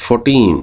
14।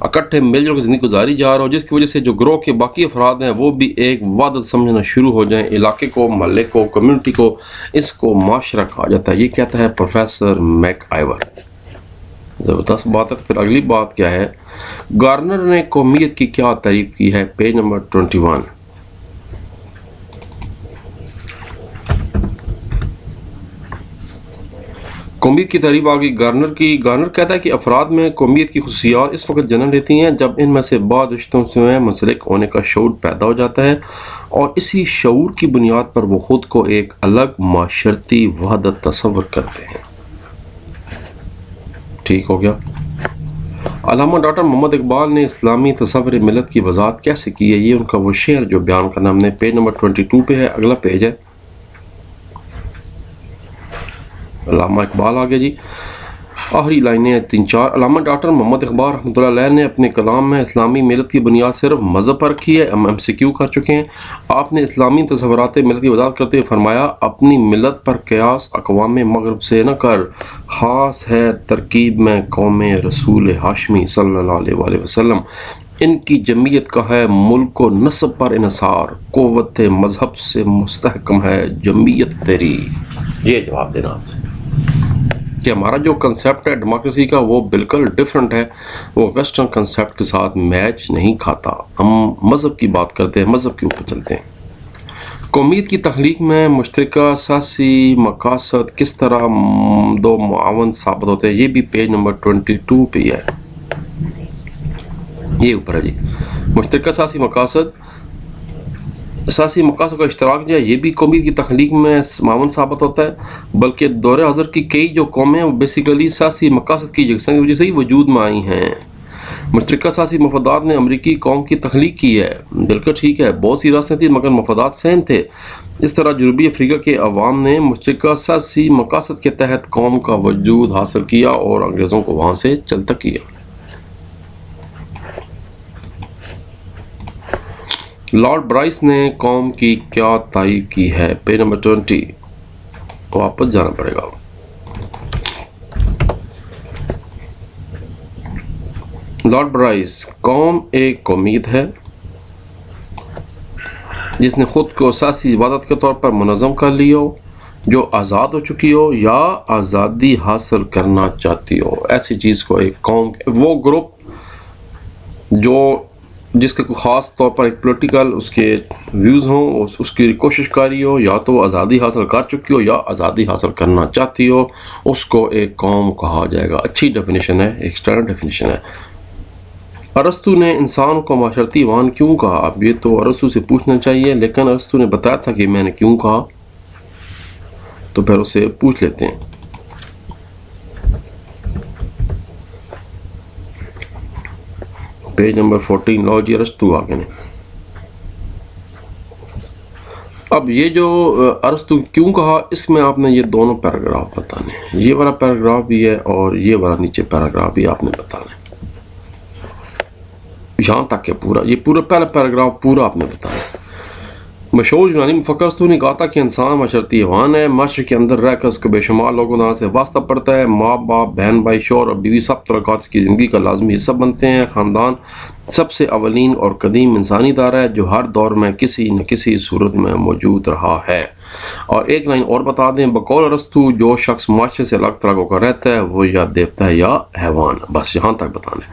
اکٹھے مل جل کے زندگی گزاری جا رہا ہو، جس کی وجہ سے جو گروہ کے باقی افراد ہیں وہ بھی ایک وحدت سمجھنا شروع ہو جائیں، علاقے کو، محلے کو، کمیونٹی کو، اس کو معاشرہ کہا جاتا ہے۔ یہ کہتا ہے پروفیسر میک آئیور۔ زبردست بات ہے۔ پھر اگلی بات کیا ہے؟ گارنر نے قومیت کی کیا تعریف کی ہے؟ Page number 21۔ قومیت کی تعریف آ گئی گارنر کی۔ گارنر کہتا ہے کہ افراد میں قومیت کی خصوصیات اس وقت جنم لیتی ہیں جب ان میں سے بعض رشتوں سے منسلک ہونے کا شعور پیدا ہو جاتا ہے، اور اسی شعور کی بنیاد پر وہ خود کو ایک الگ معاشرتی وحدت تصور کرتے ہیں۔ ٹھیک ہو گیا۔ علامہ ڈاکٹر محمد اقبال نے اسلامی تصور ملت کی وضاحت کیسے کی ہے؟ یہ ان کا وہ شعر جو بیان کرنا ہم نے پیج نمبر 22 پہ ہے، اگلا پیج ہے۔ علامہ اقبال آگے جی، آخری لائنیں 3-4۔ علامہ ڈاکٹر محمد اقبال رحمۃ اللہ علیہ نے اپنے کلام میں اسلامی ملت کی بنیاد صرف مذہب پر رکھی ہے۔ ہم MCQ کر چکے ہیں۔ آپ نے اسلامی تصورات ملت کی وضاحت کرتے ہوئے فرمایا، اپنی ملت پر قیاس اقوام مغرب سے نہ کر، خاص ہے ترکیب میں قوم رسول ہاشمی صلی اللہ علیہ وآلہ وسلم، ان کی جمعیت کا ہے ملک و نسب پر انحصار، قوت مذہب سے مستحکم ہے جمعیت تیری۔ یہ جواب دینا آپ نے کہ ہمارا جو کنسیپٹ ہے ڈیموکریسی کا وہ بالکل ڈیفرنٹ ہے، وہ ویسٹرن کنسیپٹ کے ساتھ میچ نہیں کھاتا۔ ہم مذہب کی بات کرتے ہیں، مذہب کے اوپر چلتے ہیں۔ قومیت کی تخلیق میں مشترکہ سیاسی مقاصد کس طرح دو معاون ثابت ہوتے ہیں؟ یہ بھی پیج نمبر 22 پہ ہی ہے، یہ اوپر ہے جی۔ مشترکہ سیاسی مقاصد کا اشتراک جو ہے یہ بھی قومیت کی تخلیق میں معاون ثابت ہوتا ہے، بلکہ دور حاضر کی کئی جو قومیں ہیں وہ بیسیکلی سیاسی مقاصد کی یکسانیت کی وجہ سے ہی وجود میں آئی ہیں۔ مشترکہ سیاسی مفادات نے امریکی قوم کی تخلیق کی ہے، بالکل ٹھیک ہے، بہت سی راستیں تھیں مگر مفادات سیم تھے۔ اس طرح جنوبی افریقہ کے عوام نے مشترکہ سیاسی مقاصد کے تحت قوم کا وجود حاصل کیا اور انگریزوں کو وہاں سے چلتا کیا۔ لارڈ برائس نے قوم کی کیا تعریف کی ہے؟ پیج نمبر 20، واپس جانا پڑے گا۔ لارڈ برائس، قوم ایک قومیت ہے جس نے خود کو سیاسی عبادت کے طور پر منظم کر لی ہو، جو آزاد ہو چکی ہو یا آزادی حاصل کرنا چاہتی ہو۔ ایسی چیز کو ایک قوم، وہ گروپ جو جس کا کوئی خاص طور پر ایک پولیٹیکل اس کے ویوز ہوں، اس کی کوشش کاری ہو، یا تو آزادی حاصل کر چکی ہو یا آزادی حاصل کرنا چاہتی ہو، اس کو ایک قوم کہا جائے گا۔ اچھی ڈیفینیشن ہے، ایک اسٹینڈرڈ ڈیفینیشن ہے۔ ارسطو نے انسان کو معاشرتی حیوان کیوں کہا؟ اب یہ تو ارسطو سے پوچھنا چاہیے، لیکن ارسطو نے بتایا تھا کہ میں نے کیوں کہا، تو پھر اسے پوچھ لیتے ہیں۔ پیج نمبر 14، لو جی ارسطو آگے نے۔ اب یہ جو ارسطو کیوں کہا، اس میں آپ نے یہ دونوں پیراگراف بتانے ہیں، یہ والا پیراگراف بھی ہے اور یہ والا نیچے پیراگراف بھی آپ نے بتانا ہے، یہاں تک کہ پورا، یہ پورا پہلا پیراگراف پورا آپ نے بتانا ہے۔ مشہور یونانی مفکر ارسطو نے کہا تھا کہ انسان معاشرتی حیوان ہے، معاشرے کے اندر رہ کر اس کو بے شمار لوگوں سے واسطہ پڑتا ہے، ماں باپ، بہن بھائی، شوہر اور بیوی سب تعلقات اس کی زندگی کا لازمی حصہ بنتے ہیں۔ خاندان سب سے اولین اور قدیم انسانی ادارہ ہے جو ہر دور میں کسی نہ کسی صورت میں موجود رہا ہے۔ اور ایک لائن اور بتا دیں، بقول ارسطو جو شخص معاشرے سے الگ تھلگ ہو کر رہتا ہے وہ یا دیوتا ہے یا حیوان۔ بس یہاں تک بتانا ہے۔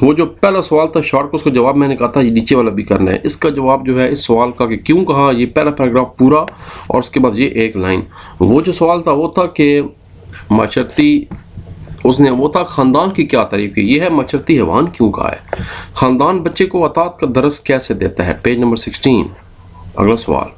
وہ جو پہلا سوال تھا شارٹ کو، اس کا جواب میں نے کہا تھا یہ نیچے والا بھی کرنا ہے۔ اس کا جواب جو ہے اس سوال کا کہ کیوں کہا، یہ پہلا پیراگراف پورا اور اس کے بعد یہ ایک لائن۔ وہ جو سوال تھا وہ تھا کہ معاشرتی، اس نے وہ تھا خاندان کی کیا تعریف کی، یہ ہے معاشرتی حیوان کیوں کہا ہے۔ خاندان بچے کو اطاعت کا درس کیسے دیتا ہے؟ پیج نمبر 16، اگلا سوال۔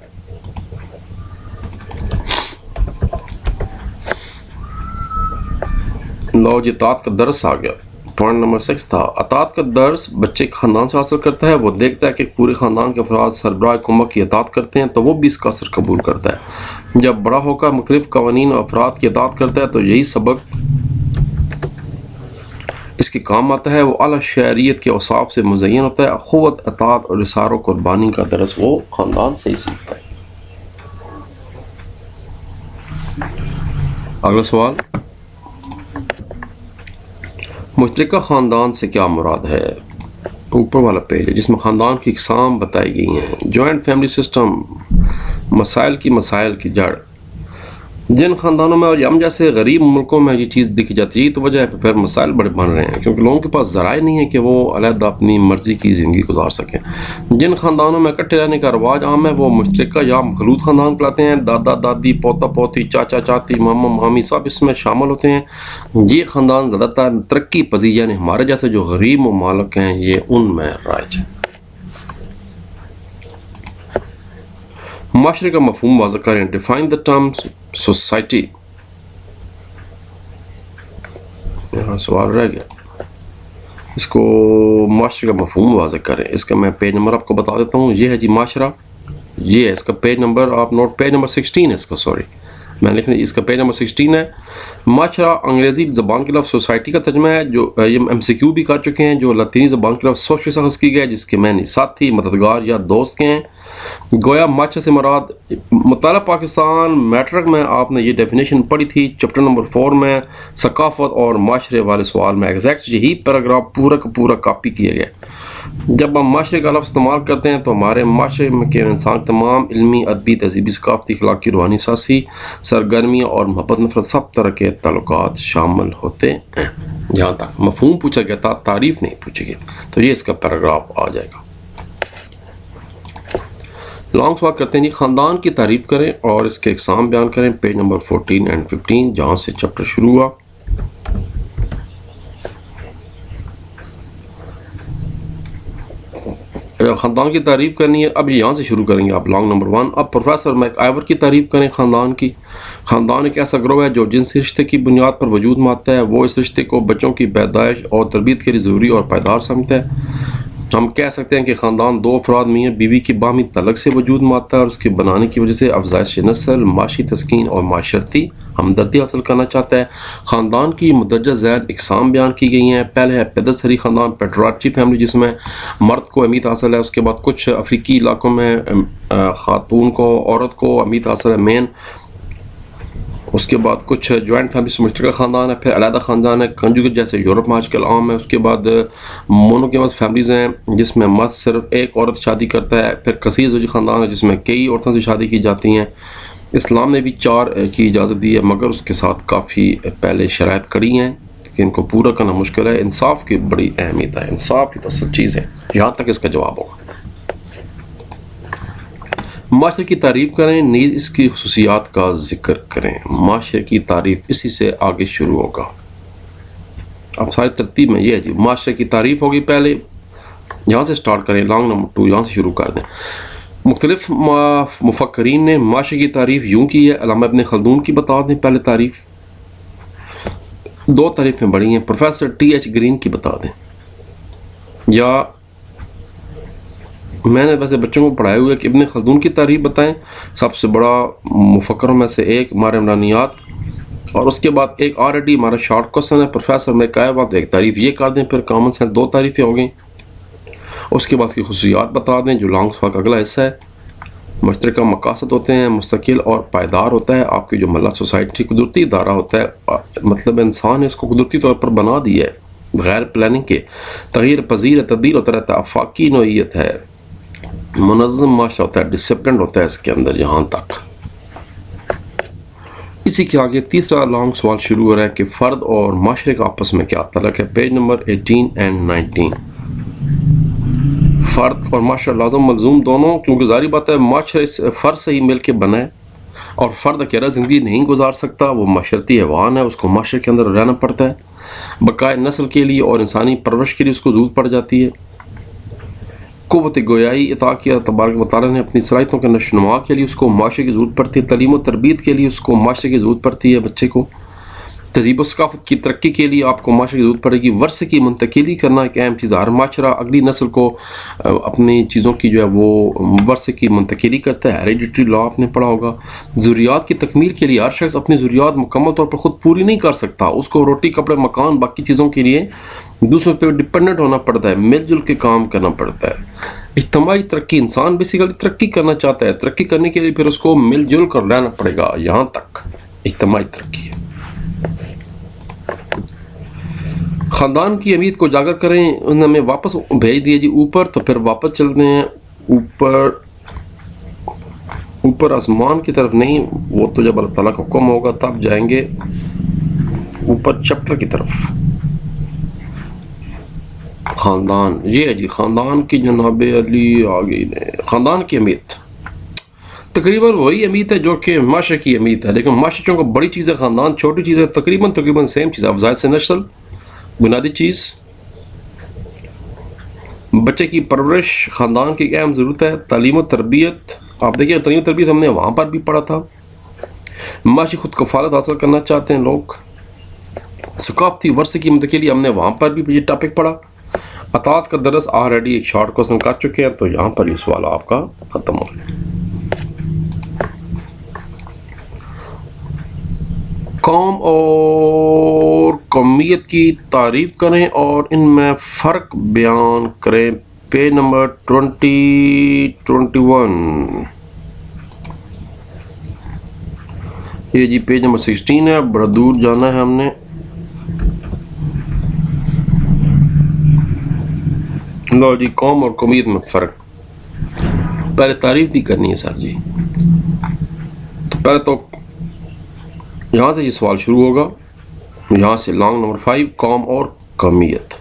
لو جی اطاعت کا درس آ گیا۔ پوائنٹ نمبر 6 تھا، اطاعت کا درس بچے خاندان سے حاصل کرتا ہے، وہ دیکھتا ہے کہ پورے خاندان کے افراد سربراہ حکومت کی اطاعت کرتے ہیں تو وہ بھی اس کا اثر قبول کرتا ہے۔ جب بڑا ہو کر مختلف قوانین اور افراد کی اطاعت کرتا ہے تو یہی سبق اس کے کام آتا ہے، وہ اعلیٰ شہریت کے اوصاف سے مزین ہوتا ہے۔ اخوت، اطاعت اور اصرار و قربانی کا درس وہ خاندان سے ہی سیکھتا ہے۔ اگلا سوال، مشترکہ خاندان سے کیا مراد ہے؟ اوپر والا پیج ہے جس میں خاندان کی اقسام بتائی گئی ہیں. جوائنٹ فیملی سسٹم مسائل کی جڑ. جن خاندانوں میں اور ہم جیسے غریب ملکوں میں یہ چیز دیکھی جاتی ہے، یہ تو وجہ ہے پھر مسائل بڑے بن رہے ہیں کیونکہ لوگوں کے پاس ذرائع نہیں ہے کہ وہ علیحدہ اپنی مرضی کی زندگی گزار سکیں. جن خاندانوں میں اکٹھے رہنے کا رواج عام ہے وہ مشترکہ یا مخلوط خاندان کہلاتے ہیں. دادا دادی، پوتا پوتی، چاچا چاچی، ماما مامی سب اس میں شامل ہوتے ہیں. یہ خاندان زیادہ تر ترقی پذیر یعنی ہمارے جیسے جو غریب ممالک ہیں یہ ان میں رائج ہے. معاشرے کا مفہوم واضح کریں. Define the term society. یہاں سوال رہ گیا، اس کو معاشرے کا مفہوم واضح کریں. اس کا میں پیج نمبر آپ کو بتا دیتا ہوں. یہ ہے جی معاشرہ، یہ ہے اس کا پیج نمبر، آپ نوٹ پیج نمبر 16 ہے اس کا، سوری میں لکھنے، اس کا پیج نمبر 16 ہے. معاشرہ انگریزی زبان کے لفظ سوسائٹی کا ترجمہ ہے جو یہ MCQ بھی کر چکے ہیں، جو لاطینی زبان کے لفظ سوشل سے اخذ کی گیا جس کے معنی ساتھی، مددگار یا دوست کے ہیں. گویا معاشرے سے مراد مطالعہ پاکستان میٹرک میں آپ نے یہ ڈیفینیشن پڑھی تھی چیپٹر نمبر 4 میں ثقافت اور معاشرے والے سوال میں. ایگزیکٹ یہی پیراگراف پورا کا پورا کاپی کیا گیا. جب ہم معاشرے کا لفظ استعمال کرتے ہیں تو ہمارے معاشرے کے انسان تمام علمی، ادبی، تہذیبی، ثقافتی، اخلاقی، روحانی، سیاسی سرگرمیاں اور محبت نفرت سب طرح کے تعلقات شامل ہوتے ہیں. جہاں تک مفہوم پوچھا گیا تھا، تعریف نہیں پوچھی گئی، تو یہ اس کا پیراگراف آ جائے گا. لانگ سوال کرتے ہیں جی خاندان کی تعریف کریں اور اس کے اقسام بیان کریں. پیج نمبر 14 اینڈ 15 جہاں سے چیپٹر شروع ہوا. خاندان کی تعریف کرنی ہے، اب یہاں سے شروع کریں گے آپ. Long number 1. اب پروفیسر میک آئیور کی تعریف کریں خاندان کی. خاندان ایک ایسا گروہ ہے جو جنسی رشتے کی بنیاد پر وجود میں آتا ہے. وہ اس رشتے کو بچوں کی پیدائش اور تربیت کے لیے ضروری اور پائیدار سمجھتا ہے. ہم کہہ سکتے ہیں کہ خاندان دو افراد میاں بیوی کی باہمی تعلق سے وجود میں آتا ہے اور اس کے بنانے کی وجہ سے افزائش نسل، معاشی تسکین اور معاشرتی ہمدردی حاصل کرنا چاہتا ہے. خاندان کی مندرجہ ذیل اقسام بیان کی گئی ہیں. پہلے ہے پیدرسری خاندان، پیٹرارچی فیملی، جس میں مرد کو اہمیت حاصل ہے. اس کے بعد کچھ افریقی علاقوں میں خاتون کو، عورت کو اہمیت حاصل ہے مین. اس کے بعد کچھ جوائنٹ فیملی سے مشترکہ خاندان ہے. پھر علیحدہ خاندان ہے کنجوگیٹ جیسے یورپ میں آج کل عام ہے. اس کے بعد مونوگیمس فیملیز ہیں جس میں مرد صرف ایک عورت شادی کرتا ہے. پھر کثیر زوجی خاندان ہے جس میں کئی عورتوں سے شادی کی جاتی ہیں. اسلام نے بھی 4 کی اجازت دی ہے مگر اس کے ساتھ کافی پہلے شرائط کڑی ہیں کہ ان کو پورا کرنا مشکل ہے. انصاف کی بڑی اہمیت ہے، انصاف ہی تو اصل چیز ہے. یہاں تک اس کا جواب ہوگا. معاشرے کی تعریف کریں، نیز اس کی خصوصیات کا ذکر کریں. معاشرے کی تعریف اسی سے آگے شروع ہوگا. اب ساری ترتیب میں یہ ہے جی معاشرے کی تعریف ہوگی، پہلے یہاں سے سٹارٹ کریں. لانگ نمبر 2 یہاں سے شروع کر دیں. مختلف مفکرین نے معاشرے کی تعریف یوں کی ہے. علامہ ابن خلدون کی بتا دیں پہلے تعریف. 2 تعریفیں بڑی ہیں. پروفیسر TH گرین کی بتا دیں، یا میں نے ویسے بچوں کو پڑھائے ہوئے کہ ابن خلدون کی تعریف بتائیں. سب سے بڑا مفکروں میں سے ایک مار عمرانیات، اور اس کے بعد ایک آلریڈی ہمارا شارٹ کوسچن ہے پروفیسر میں کہا ہوا، تو ایک تعریف یہ کر دیں. پھر کامن سینس 2 تعریفیں ہو گئیں. اس کے بعد اس کی خصوصیات بتا دیں جو لانگ سوال کا اگلا حصہ ہے. مشترکہ مقاصد ہوتے ہیں، مستقل اور پائیدار ہوتا ہے. آپ کی جو ملا سوسائٹی قدرتی ادارہ ہوتا ہے، مطلب انسان نے اس کو قدرتی طور پر بنا دی ہے بغیر پلاننگ کے. تغیر پذیر تبدیل ہوتا رہتا ہے. آفاقی نوعیت ہے. منظم معاشرہ ہوتا ہے، ڈسپلنڈ ہوتا ہے اس کے اندر. یہاں تک اسی کے آگے تیسرا لانگ سوال شروع ہو رہا ہے کہ فرد اور معاشرے کا آپس میں کیا تعلق ہے. Page number 18 and 19. فرد اور معاشرہ لازم ملزوم دونوں، کیونکہ ظاہری بات ہے معاشرے فرد سے ہی مل کے بنا ہے اور فرد اکیلا زندگی نہیں گزار سکتا. وہ معاشرتی حیوان ہے، اس کو معاشرے کے اندر رہنا پڑتا ہے. بقائے نسل کے لیے اور انسانی پرورش کے لیے اس کو ضرورت پڑ جاتی ہے. قوت گویائی عطا کیا تبارک و تعالیٰ نے اپنی صلاحیتوں کے نشو و نما کے لیے اس کو معاشرے کی ضرورت پڑتی ہے. تعلیم و تربیت کے لیے اس کو معاشرے کی ضرورت پڑتی ہے. بچے کو تہذیب و ثقافت کی ترقی کے لیے آپ کو معاشرے کی ضرورت پڑے گی. ورثے کی منتقلی کرنا ایک اہم چیز ہے. ہر معاشرہ اگلی نسل کو اپنی چیزوں کی جو ہے وہ ورثے کی منتقلی کرتا ہے. ہیریڈیٹری لا آپ نے پڑھا ہوگا. ضروریات کی تکمیل کے لیے ہر شخص اپنی ضروریات مکمل طور پر خود پوری نہیں کر سکتا. اس کو روٹی، کپڑے، مکان، باقی چیزوں کے لیے دوسروں پہ ڈپینڈنٹ ہونا پڑتا ہے. مل جل کے کام کرنا پڑتا ہے. اجتماعی ترقی، انسان بیسیکلی ترقی کرنا چاہتا ہے. ترقی کرنے کے لیے پھر اس کو مل جل کر رہنا پڑے گا. یہاں تک اجتماعی ترقی ہے. خاندان کی امید کو اجاگر کریں. انہوں نے ہمیں واپس بھیج دیا جی اوپر. تو پھر واپس چلتے ہیں اوپر آسمان کی طرف نہیں, وہ تو جب اللہ تعالیٰ کا حکم ہوگا تب جائیں گے اوپر چیپٹر کی طرف. خاندان, یہ ہے جی خاندان کی جناب علی آ گئی نے. خاندان کی امید تقریباً وہی امید ہے جو کہ معاشرے کی امید ہے, لیکن معاشرے کو بڑی چیز ہے, خاندان چھوٹی چیز ہے. تقریباً سیم چیز ہے. افزائش سے نسل بنیادی چیز, بچے کی پرورش خاندان کی اہم ضرورت ہے. تعلیم و تربیت, آپ دیکھیں تعلیم و تربیت ہم نے وہاں پر بھی پڑھا تھا. معاشی خود کفالت حاصل کرنا چاہتے ہیں لوگ. ثقافتی ورثے کی مدد کے لیے ہم نے وہاں پر بھی یہ ٹاپک پڑھا. اطاعت کا درس آلریڈی ایک شارٹ کوسچن کر چکے ہیں, تو یہاں پر یہ سوال آپ کا ختم ہو گیا. قوم اور قومیت کی تعریف کریں اور ان میں فرق بیان کریں. Page number 21. یہ جی پیج نمبر 16 ہے, بڑا دور جانا ہے ہم نے. لو جی, قوم اور قومیت میں فرق, پہلے تعریف بھی کرنی ہے سر جی. تو پہلے تو یہاں سے یہ سوال شروع ہوگا, یہاں سے لانگ نمبر 5, قوم اور قومیت.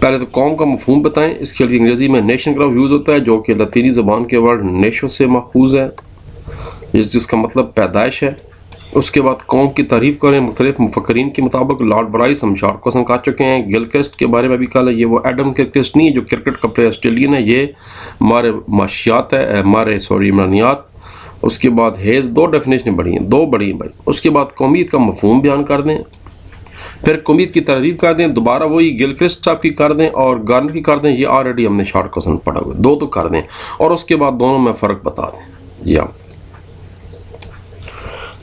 پہلے تو قوم کا مفہوم بتائیں. اس کے لیے انگریزی میں نیشن کا یوز ہوتا ہے, جو کہ لاطینی زبان کے ورڈ نیشو سے ماخوذ ہے, جس کا مطلب پیدائش ہے. اس کے بعد قوم کی تعریف کریں. مختلف مفکرین کے مطابق لارڈ برائس ہم شارٹ کوسچن کہا چکے ہیں. گلکرسٹ کے بارے میں بھی کہا ہے, یہ وہ ایڈم گلکرسٹ نہیں ہے جو کرکٹ کا پلیئر آسٹریلین ہے, یہ ہمارے معاشیات ہے, ہمارے عمرانیات. اس کے بعد ہیز, دو ڈیفینیشنیں بڑی ہیں, دو بڑی ہیں بھائی. اس کے بعد قومیت کا مفہوم بیان کر دیں, پھر قومیت کی تعریف کر دیں, دوبارہ وہی گلکرسٹ صاحب کی کر دیں اور گارنر کی کر دیں. یہ آلریڈی ہم نے شارٹ کوسچن پڑھا ہوا, دو تو کر دیں, اور اس کے بعد دونوں میں فرق بتا دیں. جی ہاں,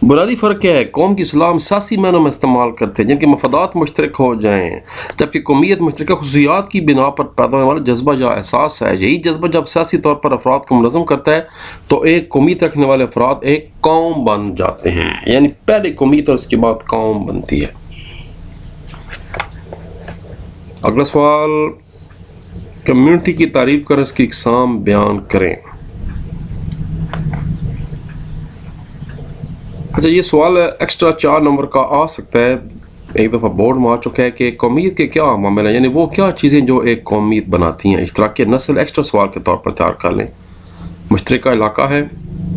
بنیادی فرق کیا ہے؟ قوم کی اصطلاح ہم سیاسی معنوں میں استعمال کرتے ہیں جن کے مفادات مشترک ہو جائیں, جبکہ قومیت مشترکہ خصوصیات کی بنا پر پیدا ہونے والا جذبہ یا احساس ہے. یہی جذبہ جب سیاسی طور پر افراد کو منظم کرتا ہے تو ایک قومیت رکھنے والے افراد ایک قوم بن جاتے ہیں. یعنی پہلے قومیت اور اس کے بعد قوم بنتی ہے. اگلا سوال, کمیونٹی کی تعریف کریں, اس کی اقسام بیان کریں. اچھا, یہ سوال ایکسٹرا 4 نمبر کا آ سکتا ہے, ایک دفعہ بورڈ میں آ چکا ہے کہ قومیت کے کیا معاملہ ہے, یعنی وہ کیا چیزیں جو ایک قومیت بناتی ہیں. اشتراک نسل ایکسٹرا سوال کے طور پر تیار کر لیں. مشترکہ علاقہ ہے,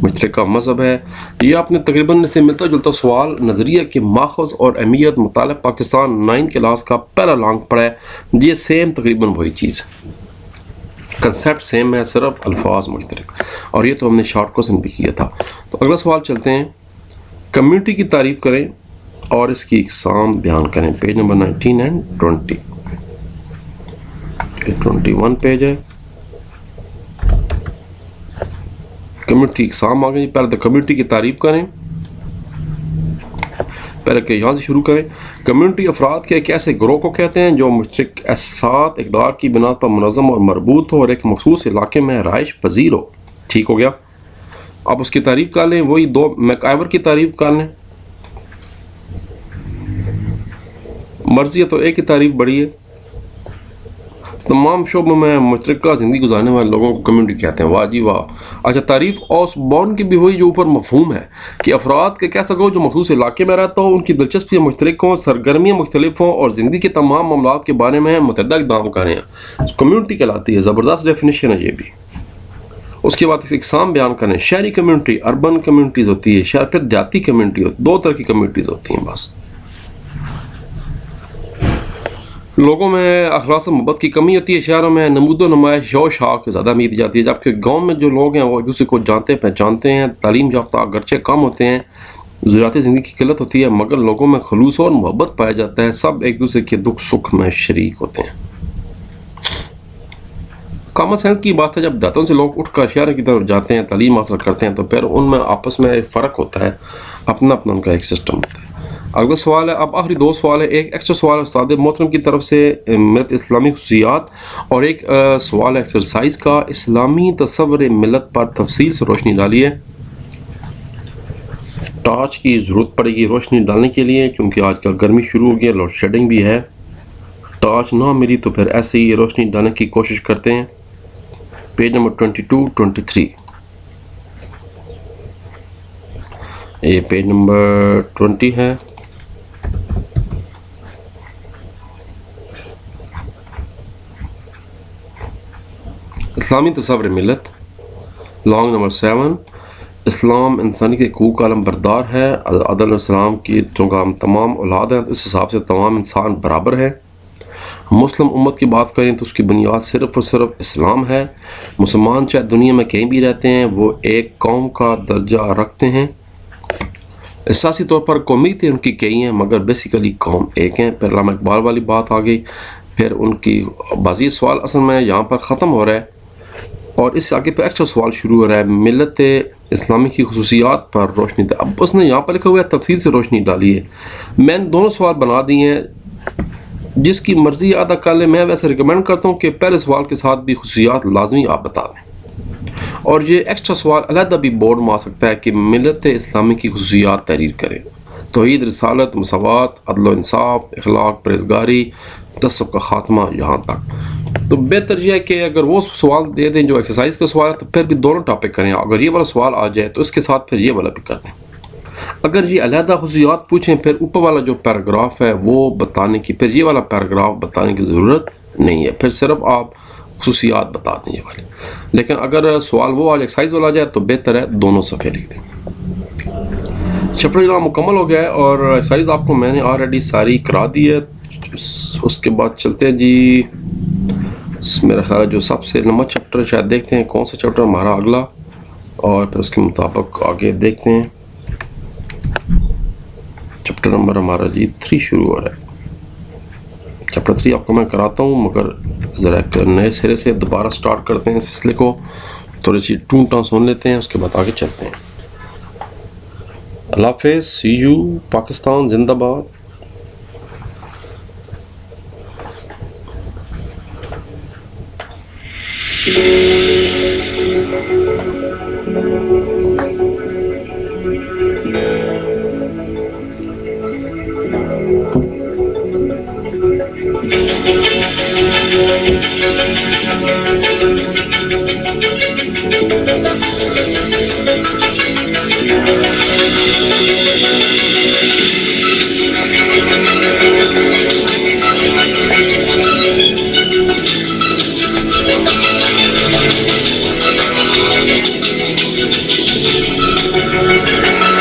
مشترکہ مذہب ہے. یہ آپ نے تقریباً سے ملتا جلتا سوال نظریہ کے ماخذ اور اہمیت مطالعہ پاکستان 9 کلاس کا پہلا لانگ پڑھا ہے. یہ سیم تقریباً وہی چیز ہے, کنسیپٹ سیم ہے, صرف الفاظ مشترک, اور یہ تو ہم نے شارٹ کوسچن بھی کیا تھا. تو اگلا سوال چلتے ہیں, کمیونٹی کی تعریف کریں اور اس کی اقسام بیان کریں. Page number 19 and 20. 21 پیج ہے. کمیونٹی اقسام آ گئی. پہلے تو کمیونٹی کی تعریف کریں, پہلے کہ یہاں سے شروع کریں. کمیونٹی افراد کے ایک ایسے گروہ کو کہتے ہیں جو مشترک احساسات اقدار کی بنا پر منظم اور مربوط ہو اور ایک مخصوص علاقے میں رہائش پذیر ہو. ٹھیک ہو گیا. اب اس کی تعریف کر لیں, وہی دو میک آئیور کی تعریف کر لیں. مرضی ہے تو ایک ہی تعریف بڑی ہے. تمام شعبوں میں مشترکہ زندگی گزارنے والے لوگوں کو کمیونٹی کہتے ہیں. واہ جی واہ. اچھا, تعریف اوس بورن کی بھی وہی جو اوپر مفہوم ہے کہ افراد کے کیسا گروہ جو مخصوص علاقے میں رہتا ہو, ان کی دلچسپیاں مختلف ہوں, سرگرمیاں مختلف ہوں اور زندگی کے تمام معاملات کے بارے میں متعدد اقدام کریں. کمیونٹی کہلاتی ہے. زبردست ڈیفینیشن ہے یہ بھی. اس کے بعد اس اقسام بیان کریں. شہری کمیونٹی, اربن کمیونٹیز ہوتی ہے, شہر پھر دیہاتی کمیونٹی ہوتی ہے. 2 طرح کی کمیونٹیز ہوتی ہیں بس. لوگوں میں اخلاص و محبت کی کمی ہوتی ہے. شہروں میں نمود و نمائش شو شاع کی زیادہ امید جاتی ہے, جبکہ گاؤں میں جو لوگ ہیں وہ ایک دوسرے کو جانتے پہچانتے ہیں. تعلیم یافتہ اگرچہ کم ہوتے ہیں, ضروریات زندگی کی قلت ہوتی ہے, مگر لوگوں میں خلوص اور محبت پایا جاتا ہے. سب ایک دوسرے کے دکھ سکھ میں شریک ہوتے ہیں. کامن سینس کی بات ہے, جب دیہاتوں سے لوگ اٹھ کر شہر کی طرف جاتے ہیں, تعلیم حاصل کرتے ہیں, تو پھر ان میں آپس میں ایک فرق ہوتا ہے, اپنا ان کا ایک سسٹم ہوتا ہے. اگلا سوال ہے, اب آخری 2 سوال ہے. ایک ایکسٹرا سوال ہے استاد محترم کی طرف سے, ملت اسلامی خصوصیات, اور ایک سوال ہے ایکسرسائز کا, اسلامی تصور ملت پر تفصیل سے روشنی ڈالیے. ٹارچ کی ضرورت پڑے گی روشنی ڈالنے کے لیے، کیونکہ آج کل گرمی شروع ہو گئی ہے، لوڈ شیڈنگ بھی ہے۔ ٹارچ نہ ملی تو پھر ایسے ہی روشنی ڈالنے کی کوشش کرتے ہیں۔ پیج نمبر 22 23، یہ پیج نمبر 20 ہے۔ اسلامی تصور ملت، لانگ نمبر 7، اسلام انسانی کے حقوق کا علم بردار ہے۔ آدم علیہ السلام کی چونکہ ہم تمام اولاد ہیں تو اس حساب سے تمام انسان برابر ہیں۔ مسلم امت کی بات کریں تو اس کی بنیاد صرف اور صرف اسلام ہے۔ مسلمان چاہے دنیا میں کہیں بھی رہتے ہیں وہ ایک قوم کا درجہ رکھتے ہیں۔ اساسی طور پر قومیتیں ان کی کئی ہیں مگر بیسیکلی قوم ایک ہیں۔ پھر علامہ اقبال والی بات آ گئی، پھر ان کی بازی سوال اصل میں یہاں پر ختم ہو رہا ہے اور اس سے آگے پہ ایکچوئل سوال شروع ہو رہا ہے، ملت اسلامی کی خصوصیات پر روشنی اب اس نے یہاں پر لکھا ہوا ہے تفصیل سے روشنی ڈالی ہے۔ میں نے دونوں سوال بنا دیے ہیں، جس کی مرضی ادا کر لیں۔ میں ویسے ریکمینڈ کرتا ہوں کہ پہلے سوال کے ساتھ بھی خصوصیات لازمی آپ بتا دیں، اور یہ ایکسٹرا سوال علیحدہ بھی بورڈ میں آ سکتا ہے کہ ملت اسلامی کی خصوصیات تحریر کریں: توحید، رسالت، مساوات، عدل و انصاف، اخلاق، پرہیزگاری، تعصب کا خاتمہ، یہاں تک۔ تو بہتر یہ ہے کہ اگر وہ سوال دے دیں جو ایکسرسائز کا سوال ہے تو پھر بھی دونوں ٹاپک کریں۔ اگر یہ والا سوال آ جائے تو اس کے ساتھ پھر یہ والا بھی کر دیں۔ اگر یہ علیحدہ خصوصیات پوچھیں پھر اوپر والا جو پیراگراف ہے وہ بتانے کی، پھر یہ والا پیراگراف بتانے کی ضرورت نہیں ہے، پھر صرف آپ خصوصیات بتا دیں یہ والے۔ لیکن اگر سوال وہ والا ایکسرسائز والا آ جائے تو بہتر ہے دونوں صفحے لکھ دیں۔ چیپٹر جناب مکمل ہو گیا ہے اور ایکسرسائز آپ کو میں نے آلریڈی ساری کرا دی ہے۔ اس کے بعد چلتے ہیں جی، میرا خیال ہے جو سب سے لمبا چیپٹر شاید دیکھتے ہیں کون سا چیپٹر ہمارا اگلا، اور پھر اس کے مطابق آگے دیکھتے ہیں۔ چیپٹر نمبر ہمارا جی 3 شروع ہو رہا ہے۔ چیپٹر 3 آپ کو میں کراتا ہوں مگر ذرا ایک نئے سرے سے دوبارہ سٹارٹ کرتے ہیں اس سلسلے کو، تھوڑی سی ٹونٹاں سن لیتے ہیں، اس کے بعد آگے چلتے ہیں۔ اللہ حافظ، سی یو، پاکستان زندہ باد۔